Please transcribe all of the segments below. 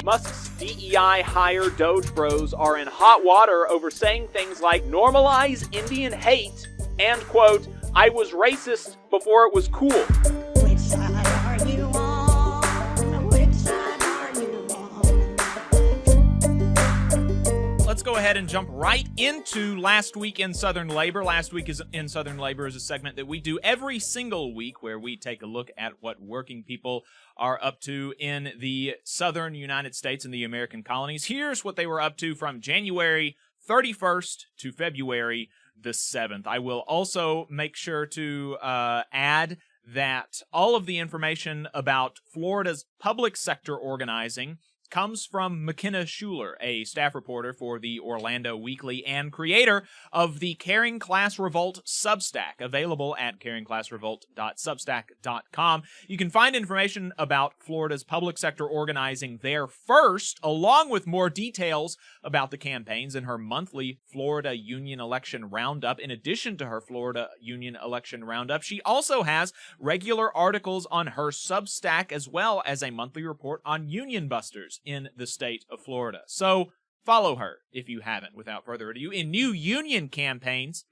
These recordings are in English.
Musk's DEI hire Doge bros are in hot water over saying things like normalize Indian hate and, quote, I was racist before it was cool. Which side are you on? Which side are you on? Let's go ahead and jump right into Last Week in Southern Labor. Last Week in Southern Labor is a segment that we do every single week where we take a look at what working people are up to in the southern United States and the American colonies. Here's what they were up to from January 31st to February the 7th. I will also make sure to add that all of the information about Florida's public sector organizing comes from McKenna Schuler, a staff reporter for the Orlando Weekly and creator of the Caring Class Revolt Substack, available at caringclassrevolt.substack.com. You can find information about Florida's public sector organizing there first, along with more details about the campaigns in her monthly Florida Union Election Roundup. In addition to her Florida Union Election Roundup, she also has regular articles on her Substack as well as a monthly report on union busters in the state of Florida. So follow her if you haven't. Without further ado, in new union campaigns,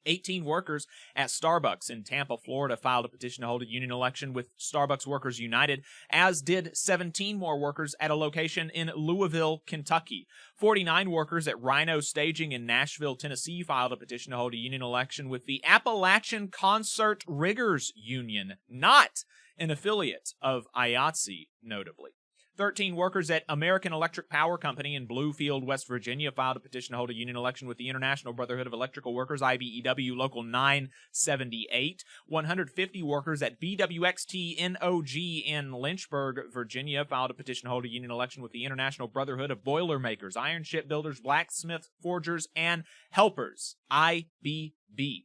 18 workers at Starbucks in Tampa, Florida filed a petition to hold a union election with Starbucks Workers United, as did 17 more workers at a location in Louisville, Kentucky. 49 workers at Rhino Staging in Nashville, Tennessee filed a petition to hold a union election with the Appalachian Concert Riggers Union, not an affiliate of IATSE, notably. 13 workers at American Electric Power Company in Bluefield, West Virginia, filed a petition to hold a union election with the International Brotherhood of Electrical Workers, IBEW, Local 978. 150 workers at BWXT-NOG in Lynchburg, Virginia, filed a petition to hold a union election with the International Brotherhood of Boilermakers, Iron Shipbuilders, Blacksmith Forgers, and Helpers, IBB.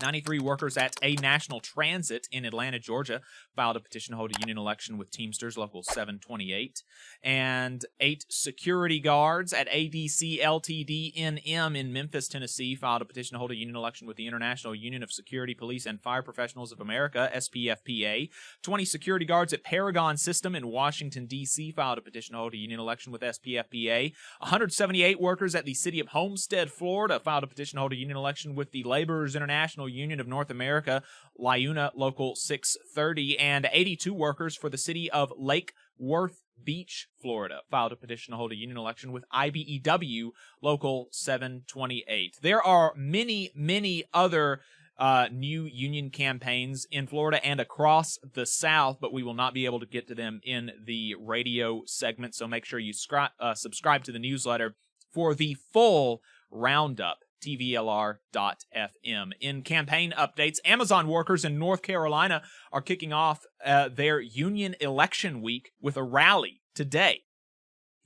93 workers at A National Transit in Atlanta, Georgia, filed a petition to hold a union election with Teamsters Local 728. And 8 security guards at ADC Ltd NM in Memphis, Tennessee, filed a petition to hold a union election with the International Union of Security Police and Fire Professionals of America, SPFPA. 20 security guards at Paragon System in Washington, D.C., filed a petition to hold a union election with SPFPA. 178 workers at the City of Homestead, Florida, filed a petition to hold a union election with the Laborers International Union of North America, LIUNA Local 630, and 82 workers for the city of Lake Worth Beach, Florida, filed a petition to hold a union election with IBEW Local 728. There are many, many other new union campaigns in Florida and across the South, but we will not be able to get to them in the radio segment, so make sure you subscribe to the newsletter for the full roundup. tvlr.fm. In campaign updates, Amazon workers in North Carolina are kicking off their union election week with a rally today.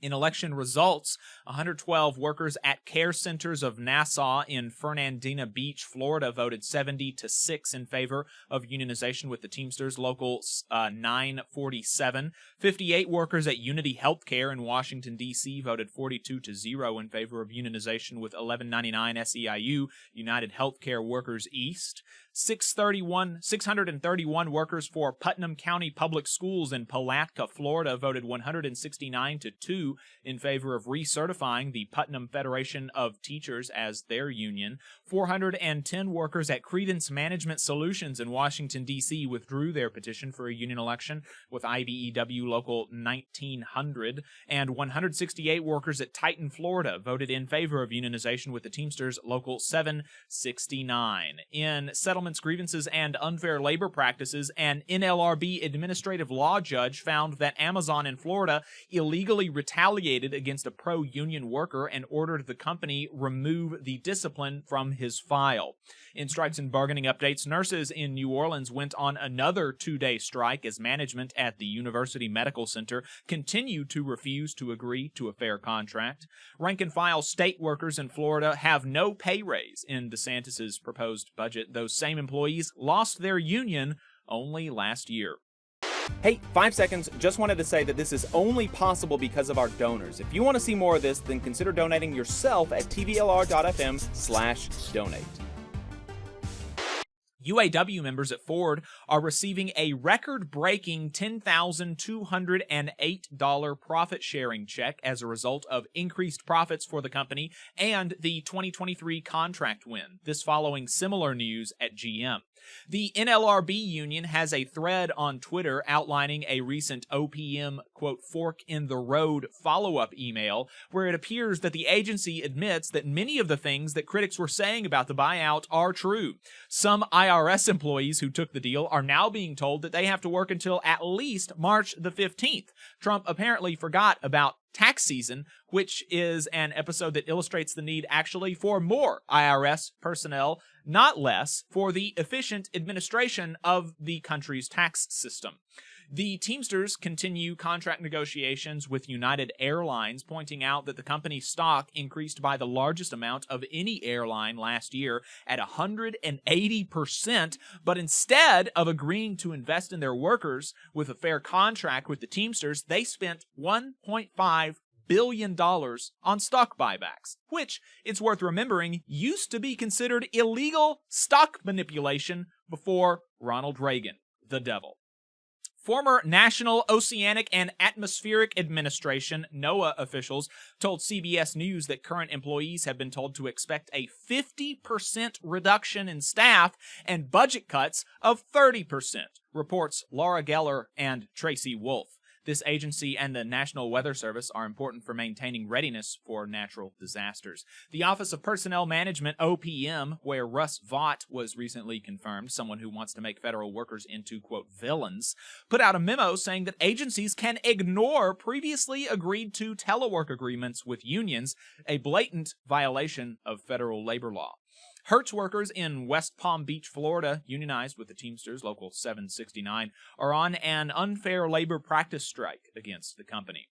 In election results, 112 workers at care centers of Nassau in Fernandina Beach, Florida, voted 70-6 in favor of unionization with the Teamsters Local 947. 58 workers at Unity Healthcare in Washington, D.C. voted 42-0 in favor of unionization with 1199 SEIU, United Healthcare Workers East. 631 workers for Putnam County Public Schools in Palatka, Florida, voted 169-2 in favor of recertifying the Putnam Federation of Teachers as their union. 410 workers at Credence Management Solutions in Washington, D.C. withdrew their petition for a union election with IBEW Local 1900. And 168 workers at Titan, Florida, voted in favor of unionization with the Teamsters Local 769. In settlements, grievances, and unfair labor practices, an NLRB administrative law judge found that Amazon in Florida illegally retaliated against a pro-union worker and ordered the company remove the discipline from his file. In strikes and bargaining updates, nurses in New Orleans went on another 2-day strike as management at the University Medical Center continued to refuse to agree to a fair contract. Rank-and-file state workers in Florida have no pay raise in DeSantis' proposed budget. Those same employees lost their union only last year. Hey, 5 seconds. Just wanted to say that this is only possible because of our donors. If you want to see more of this, then consider donating yourself at tvlr.fm/donate. UAW members at Ford are receiving a record-breaking $10,208 profit-sharing check as a result of increased profits for the company and the 2023 contract win. This following similar news at GM. The NLRB union has a thread on Twitter outlining a recent OPM, quote, fork in the road follow-up email where it appears that the agency admits that many of the things that critics were saying about the buyout are true. Some IRS employees who took the deal are now being told that they have to work until at least March the 15th. Trump apparently forgot about tax season, which is an episode that illustrates the need actually for more IRS personnel, not less, for the efficient administration of the country's tax system. The Teamsters continue contract negotiations with United Airlines, pointing out that the company's stock increased by the largest amount of any airline last year at 180%, but instead of agreeing to invest in their workers with a fair contract with the Teamsters, they spent $1.5 billion on stock buybacks, which, it's worth remembering, used to be considered illegal stock manipulation before Ronald Reagan, the devil. Former National Oceanic and Atmospheric Administration, NOAA officials told CBS News that current employees have been told to expect a 50% reduction in staff and budget cuts of 30%, reports Laura Geller and Tracy Wolf. This agency and the National Weather Service are important for maintaining readiness for natural disasters. The Office of Personnel Management, OPM, where Russ Vought was recently confirmed, someone who wants to make federal workers into, quote, villains, put out a memo saying that agencies can ignore previously agreed to telework agreements with unions, a blatant violation of federal labor law. Hertz workers in West Palm Beach, Florida, unionized with the Teamsters, Local 769, are on an unfair labor practice strike against the company.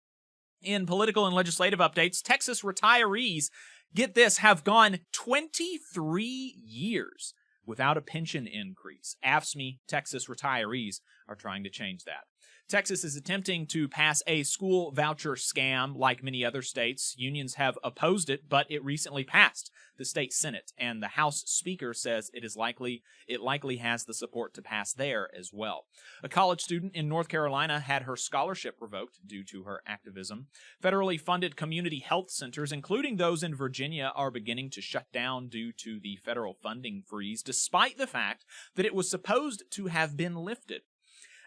In political and legislative updates, Texas retirees, get this, have gone 23 years without a pension increase. AFSCME Texas retirees are trying to change that. Texas is attempting to pass a school voucher scam like many other states. Unions have opposed it, but it recently passed the state Senate, and the House Speaker says it likely has the support to pass there as well. A college student in North Carolina had her scholarship revoked due to her activism. Federally funded community health centers, including those in Virginia, are beginning to shut down due to the federal funding freeze, despite the fact that it was supposed to have been lifted.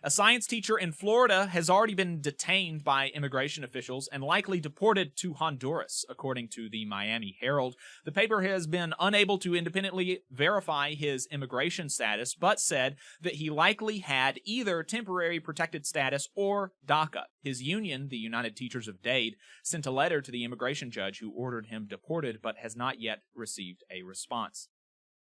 A science teacher in Florida has already been detained by immigration officials and likely deported to Honduras, according to the Miami Herald. The paper has been unable to independently verify his immigration status, but said that he likely had either temporary protected status or DACA. His union, the United Teachers of Dade, sent a letter to the immigration judge who ordered him deported, but has not yet received a response.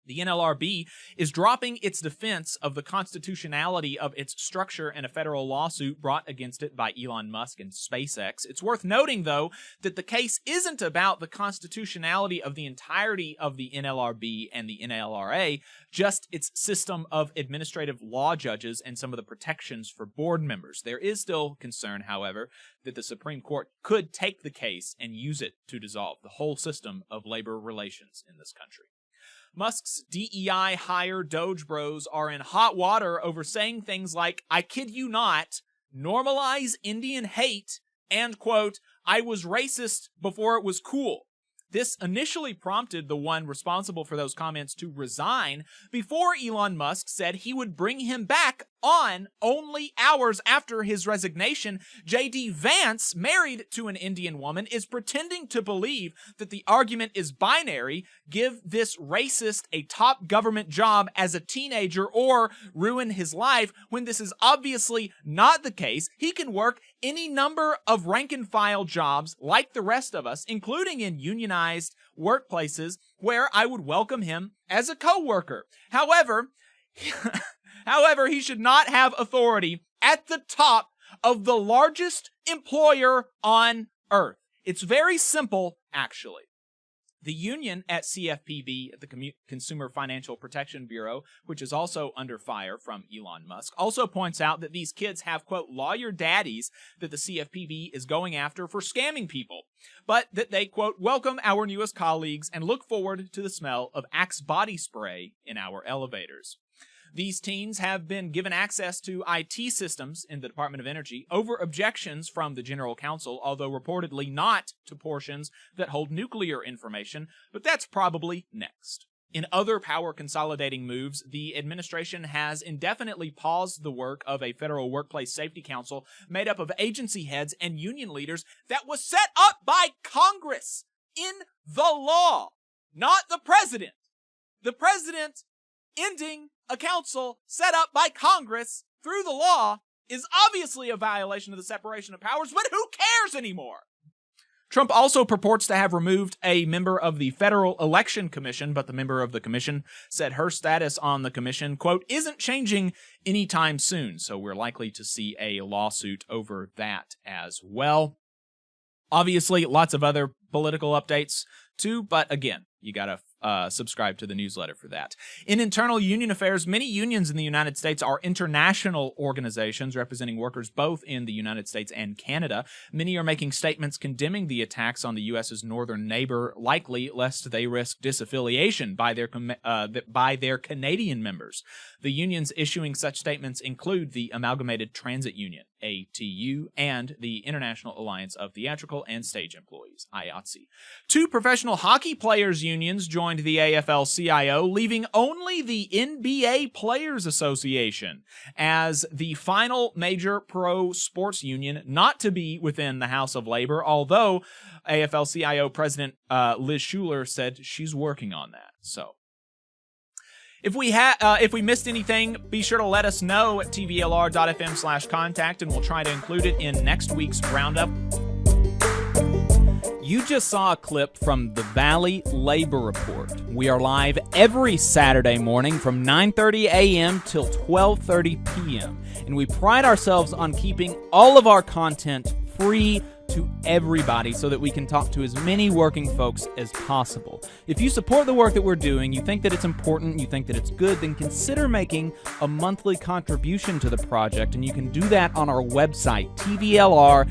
The NLRB is dropping its defense of the constitutionality of its structure in a federal lawsuit brought against it by Elon Musk and SpaceX. It's worth noting, though, that the case isn't about the constitutionality of the entirety of the NLRB and the NLRA, just its system of administrative law judges and some of the protections for board members. There is still concern, however, that the Supreme Court could take the case and use it to dissolve the whole system of labor relations in this country. Musk's DEI hire Doge Bros are in hot water over saying things like, I kid you not, normalize Indian hate, and, quote, I was racist before it was cool. This initially prompted the one responsible for those comments to resign before Elon Musk said he would bring him back on only hours after his resignation. J.D. Vance, married to an Indian woman, is pretending to believe that the argument is binary, give this racist a top government job as a teenager or ruin his life, when this is obviously not the case. He can work any number of rank-and-file jobs like the rest of us, including in unionized workplaces where I would welcome him as a co-worker. However, he should not have authority at the top of the largest employer on earth. It's very simple, actually. The union at CFPB, at the Consumer Financial Protection Bureau, which is also under fire from Elon Musk, also points out that these kids have, quote, lawyer daddies that the CFPB is going after for scamming people, but that they, quote, welcome our newest colleagues and look forward to the smell of Axe body spray in our elevators. These teens have been given access to IT systems in the Department of Energy over objections from the General Counsel, although reportedly not to portions that hold nuclear information, but that's probably next. In other power consolidating moves, the administration has indefinitely paused the work of a federal workplace safety council made up of agency heads and union leaders that was set up by Congress in the law, not the president. The president ending a council set up by Congress through the law is obviously a violation of the separation of powers, but who cares anymore? Trump also purports to have removed a member of the Federal Election Commission, but the member of the commission said her status on the commission, quote, isn't changing anytime soon, so we're likely to see a lawsuit over that as well. Obviously, lots of other political updates too, but again, you gotta subscribe to the newsletter for that. In internal union affairs, many unions in the United States are international organizations representing workers both in the United States and Canada. Many are making statements condemning the attacks on the U.S.'s northern neighbor, likely lest they risk disaffiliation by their Canadian members. The unions issuing such statements include the Amalgamated Transit Union, ATU, and the International Alliance of Theatrical and Stage Employees, IATSE. Two professional hockey players' unions joined the AFL-CIO, leaving only the NBA Players Association as the final major pro sports union not to be within the House of Labor, although AFL-CIO President Liz Schuler said she's working on that. So, if we missed anything, be sure to let us know at tvlr.fm/contact, and we'll try to include it in next week's roundup. You just saw a clip from the Valley Labor Report. We are live every Saturday morning from 9:30 a.m. till 12:30 p.m. And we pride ourselves on keeping all of our content free to everybody so that we can talk to as many working folks as possible. If you support the work that we're doing, you think that it's important, you think that it's good, then consider making a monthly contribution to the project, and you can do that on our website, tvlr.fm.